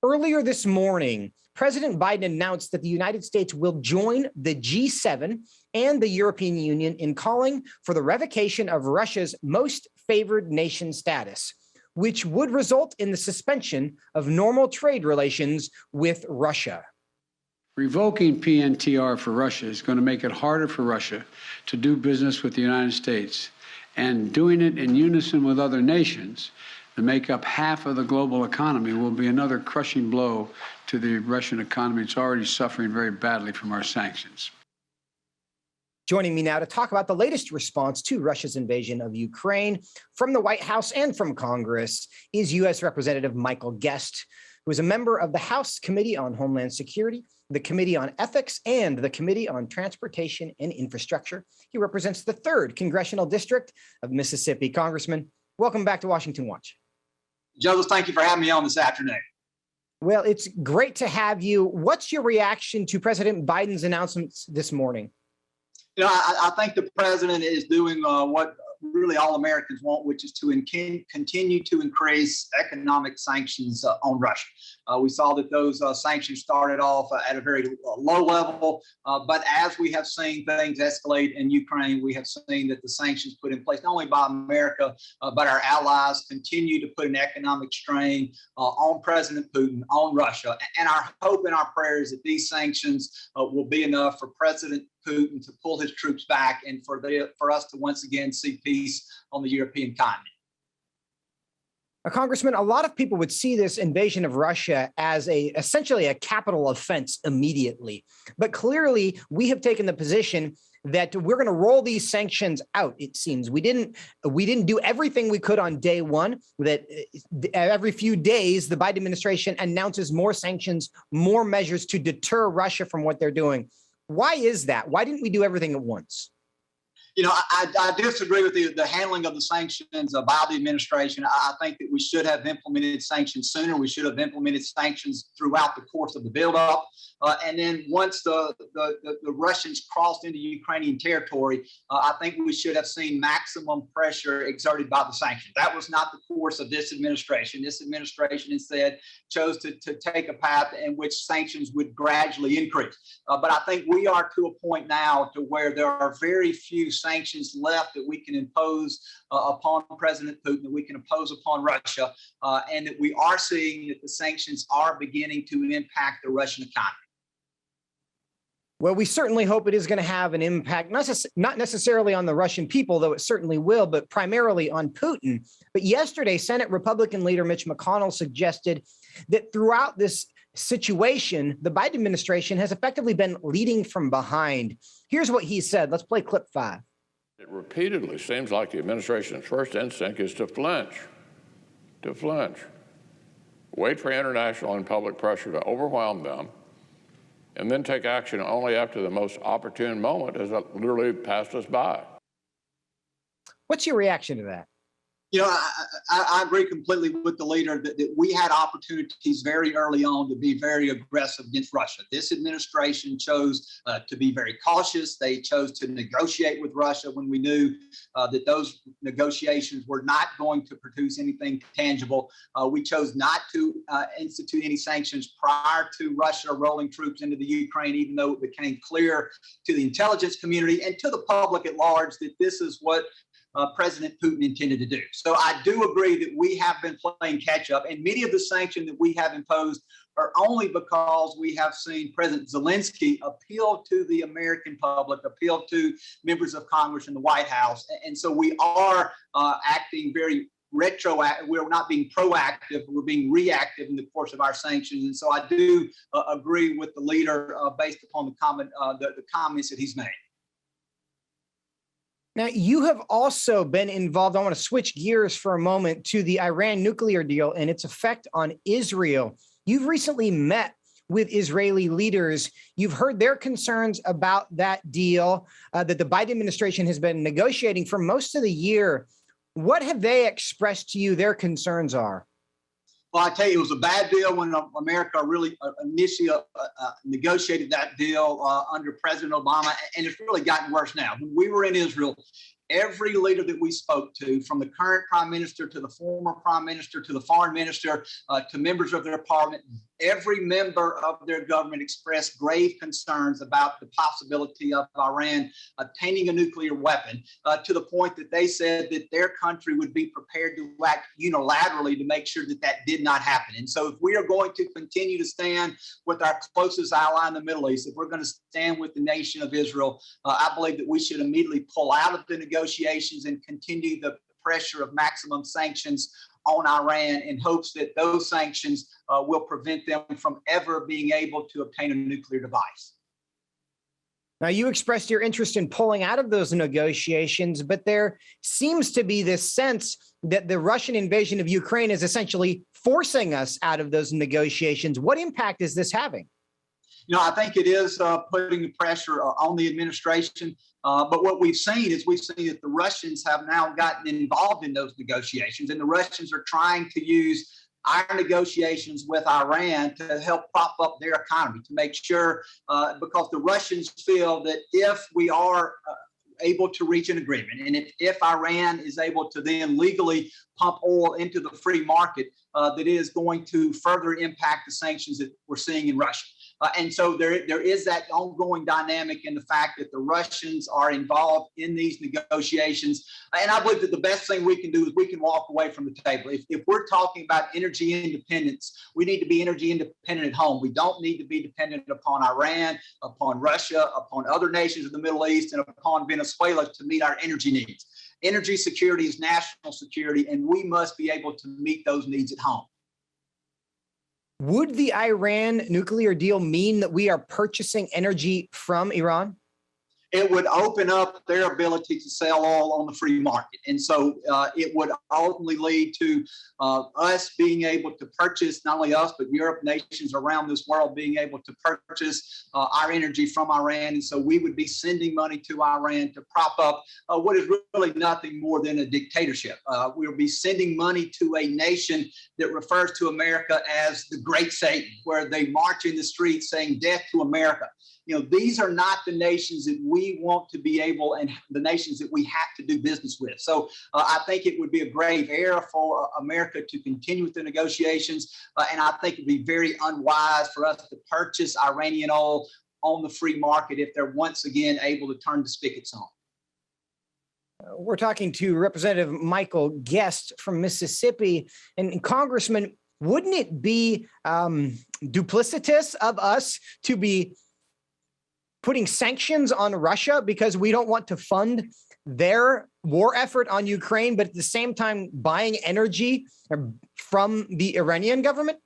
Earlier this morning, President Biden announced that the United States will join the G7 and the European Union in calling for the revocation of Russia's most favored nation status, which would result in the suspension of normal trade relations with Russia. Revoking PNTR for Russia is going to make it harder for Russia to do business with the United States, and doing it in unison with other nations that make up half of the global economy will be another crushing blow to the Russian economy. It's already suffering very badly from our sanctions. Joining me now to talk about the latest response to Russia's invasion of Ukraine from the White House and from Congress is U.S. Representative Michael Guest, who is a member of the House Committee on Homeland Security, the Committee on Ethics, and the Committee on Transportation and Infrastructure. He represents the 3rd Congressional District of Mississippi. Congressman, welcome back to Washington Watch. Joseph, thank you for having me on this afternoon. Well, it's great to have you. What's your reaction to President Biden's announcements this morning? You know, I think the president is doing what really all Americans want, which is to continue to increase economic sanctions on Russia. We saw that those sanctions started off at a very low level, but as we have seen things escalate in Ukraine, we have seen that the sanctions put in place not only by America, but our allies continue to put an economic strain on President Putin, on Russia. And our hope and our prayer is that these sanctions will be enough for President Putin to pull his troops back and for us to once again see peace on the European continent. Congressman, a lot of people would see this invasion of Russia as essentially a capital offense immediately. But clearly, we have taken the position that we're going to roll these sanctions out, it seems. We didn't do everything we could on day one, that every few days, the Biden administration announces more sanctions, more measures to deter Russia from what they're doing. Why is that? Why didn't we do everything at once? You know, I disagree with the handling of the sanctions by the administration. I think that we should have implemented sanctions sooner. We should have implemented sanctions throughout the course of the buildup. And then once the Russians crossed into Ukrainian territory, I think we should have seen maximum pressure exerted by the sanctions. That was not the course of this administration. This administration instead chose to take a path in which sanctions would gradually increase. But I think we are to a point now to where there are very few sanctions left that we can impose upon President Putin, that we can impose upon Russia, and that we are seeing that the sanctions are beginning to impact the Russian economy. Well, we certainly hope it is going to have an impact, not necessarily on the Russian people, though it certainly will, but primarily on Putin. But yesterday, Senate Republican leader Mitch McConnell suggested that throughout this situation, the Biden administration has effectively been leading from behind. Here's what he said. Let's play clip 5. It repeatedly seems like the administration's first instinct is to flinch, wait for international and public pressure to overwhelm them, and then take action only after the most opportune moment has literally passed us by. What's your reaction to that? You know, I agree completely with the leader that we had opportunities very early on to be very aggressive against Russia. This administration chose to be very cautious. They chose to negotiate with Russia when we knew that those negotiations were not going to produce anything tangible. We chose not to institute any sanctions prior to Russia rolling troops into the Ukraine, even though it became clear to the intelligence community and to the public at large that this is what President Putin intended to do. So I do agree that we have been playing catch up, and many of the sanctions that we have imposed are only because we have seen President Zelensky appeal to the American public, appeal to members of Congress and the White House. And so we are acting very retroactive. We're not being proactive, we're being reactive in the course of our sanctions. And so I do agree with the leader based upon the comments that he's made. Now, you have also been involved. I want to switch gears for a moment to the Iran nuclear deal and its effect on Israel. You've recently met with Israeli leaders. You've heard their concerns about that deal that the Biden administration has been negotiating for most of the year. What have they expressed to you their concerns are? Well, I tell you, it was a bad deal when America really initially negotiated that deal under President Obama, and it's really gotten worse now. When we were in Israel, every leader that we spoke to, from the current prime minister to the former prime minister to the foreign minister to members of their parliament, every member of their government expressed grave concerns about the possibility of Iran obtaining a nuclear weapon, to the point that they said that their country would be prepared to act unilaterally to make sure that that did not happen. And so if we are going to continue to stand with our closest ally in the Middle East, if we're going to stand with the nation of Israel, I believe that we should immediately pull out of the negotiations and continue the pressure of maximum sanctions on Iran in hopes that those sanctions will prevent them from ever being able to obtain a nuclear device. Now, you expressed your interest in pulling out of those negotiations, but there seems to be this sense that the Russian invasion of Ukraine is essentially forcing us out of those negotiations. What impact is this having? I think it is putting pressure on the administration. But what we've seen is that the Russians have now gotten involved in those negotiations, and the Russians are trying to use our negotiations with Iran to help prop up their economy, to make sure, because the Russians feel that if we are able to reach an agreement, and if Iran is able to then legally pump oil into the free market, that it is going to further impact the sanctions that we're seeing in Russia. And so there is that ongoing dynamic in the fact that the Russians are involved in these negotiations. And I believe that the best thing we can do is we can walk away from the table. If we're talking about energy independence, we need to be energy independent at home. We don't need to be dependent upon Iran, upon Russia, upon other nations of the Middle East, and upon Venezuela to meet our energy needs. Energy security is national security, and we must be able to meet those needs at home. Would the Iran nuclear deal mean that we are purchasing energy from Iran? It would open up their ability to sell oil on the free market. And so it would ultimately lead to us being able to purchase, not only us, but Europe, nations around this world being able to purchase our energy from Iran. And so we would be sending money to Iran to prop up what is really nothing more than a dictatorship. We'll be sending money to a nation that refers to America as the Great Satan, where they march in the streets saying death to America. These are not the nations that we want to be able, and the nations that we have to do business with. So I think it would be a grave error for America to continue with the negotiations. And I think it'd be very unwise for us to purchase Iranian oil on the free market if they're once again able to turn the spigots on. We're talking to Representative Michael Guest from Mississippi. And Congressman, wouldn't it be duplicitous of us to be putting sanctions on Russia because we don't want to fund their war effort on Ukraine, but at the same time buying energy from the Iranian government?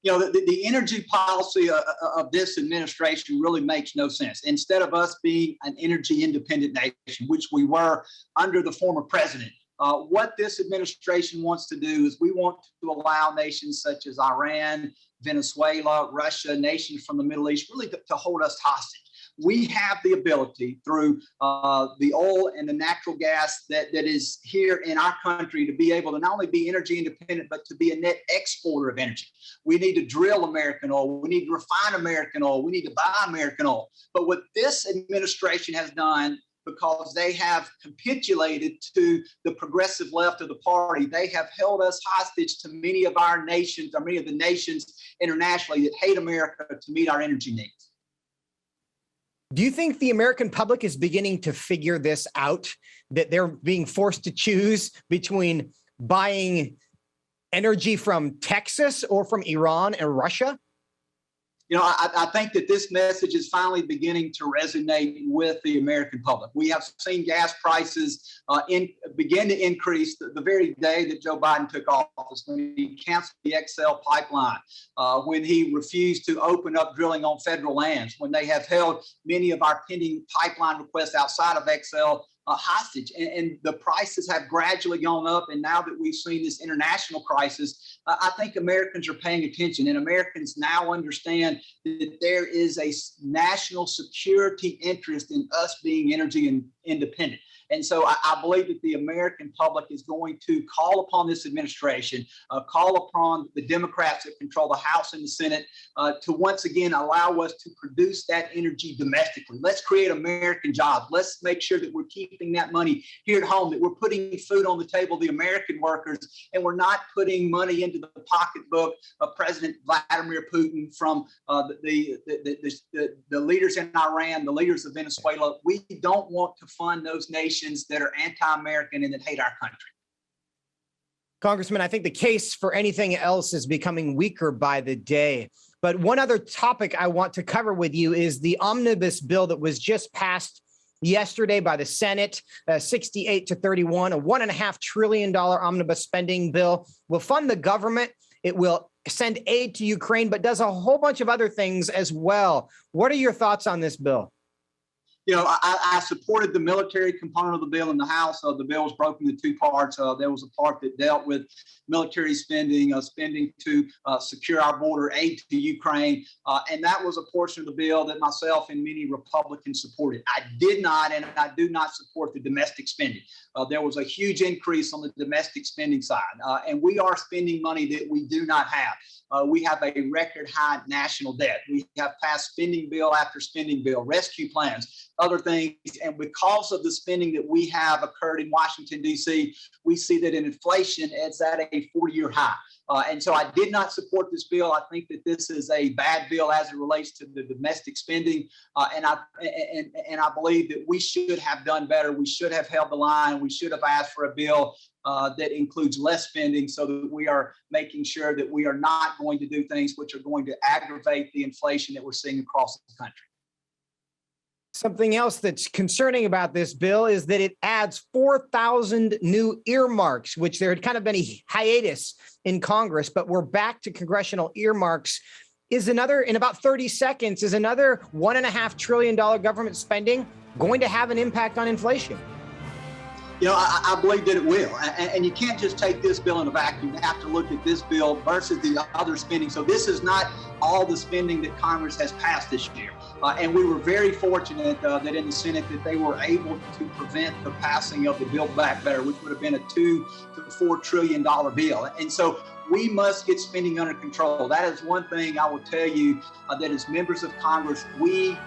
The energy policy of this administration really makes no sense. Instead of us being an energy independent nation, which we were under the former president, what this administration wants to do is we want to allow nations such as Iran, Venezuela, Russia, nations from the Middle East, really to hold us hostage. We have the ability through the oil and the natural gas that is here in our country to be able to not only be energy independent, but to be a net exporter of energy. We need to drill American oil. We need to refine American oil. We need to buy American oil. But what this administration has done, because they have capitulated to the progressive left of the party, they have held us hostage to many of our nations, or many of the nations internationally that hate America to meet our energy needs. Do you think the American public is beginning to figure this out, that they're being forced to choose between buying energy from Texas or from Iran and Russia? I think that this message is finally beginning to resonate with the American public. We have seen gas prices begin to increase the very day that Joe Biden took office, when he canceled the XL pipeline, when he refused to open up drilling on federal lands, when they have held many of our pending pipeline requests outside of XL hostage. And the prices have gradually gone up. And now that we've seen this international crisis, I think Americans are paying attention, and Americans now understand that there is a national security interest in us being energy independent. And so I believe that the American public is going to call upon this administration, call upon the Democrats that control the House and the Senate to once again allow us to produce that energy domestically. Let's create American jobs. Let's make sure that we're keeping that money here at home, that we're putting food on the table, the American workers, and we're not putting money into the pocketbook of President Vladimir Putin from the leaders in Iran, the leaders of Venezuela. We don't want to fund those nations that are anti-American and that hate our country. Congressman, I think the case for anything else is becoming weaker by the day. But one other topic I want to cover with you is the Omnibus Bill that was just passed yesterday by the Senate, 68-31, a $1.5 trillion omnibus spending bill will fund the government. It will send aid to Ukraine, but does a whole bunch of other things as well. What are your thoughts on this bill? You know, I supported the military component of the bill in the House. The bill was broken into two parts. There was a part that dealt with military spending, spending to secure our border, aid to Ukraine. And that was a portion of the bill that myself and many Republicans supported. I did not, and I do not support the domestic spending. There was a huge increase on the domestic spending side. And we are spending money that we do not have. We have a record high national debt. We have passed spending bill after spending bill, rescue plans, other things. And because of the spending that we have occurred in Washington, D.C., we see that in inflation, it's at a 40-year high. And so I did not support this bill. I think that this is a bad bill as it relates to the domestic spending. And I believe that we should have done better. We should have held the line. We should have asked for a bill that includes less spending so that we are making sure that we are not going to do things which are going to aggravate the inflation that we're seeing across the country. Something else that's concerning about this bill is that it adds 4,000 new earmarks, which there had kind of been a hiatus in Congress, but we're back to congressional earmarks. Is another, in about 30 seconds, is another $1.5 trillion government spending going to have an impact on inflation? You know, I believe that it will. And you can't just take this bill in a vacuum. You have to look at this bill versus the other spending. So this is not all the spending that Congress has passed this year. And we were very fortunate that in the Senate that they were able to prevent the passing of the Build Back Better, which would have been a $2 to $4 trillion bill. And so we must get spending under control. That is one thing I will tell you that as members of Congress,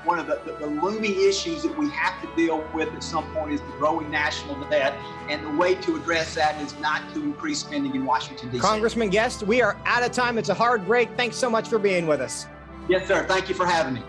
one of the looming issues that we have to deal with at some point is the growing national debt. And the way to address that is not to increase spending in Washington, D.C. Congressman Guest, we are out of time. It's a hard break. Thanks so much for being with us. Yes, sir. Thank you for having me.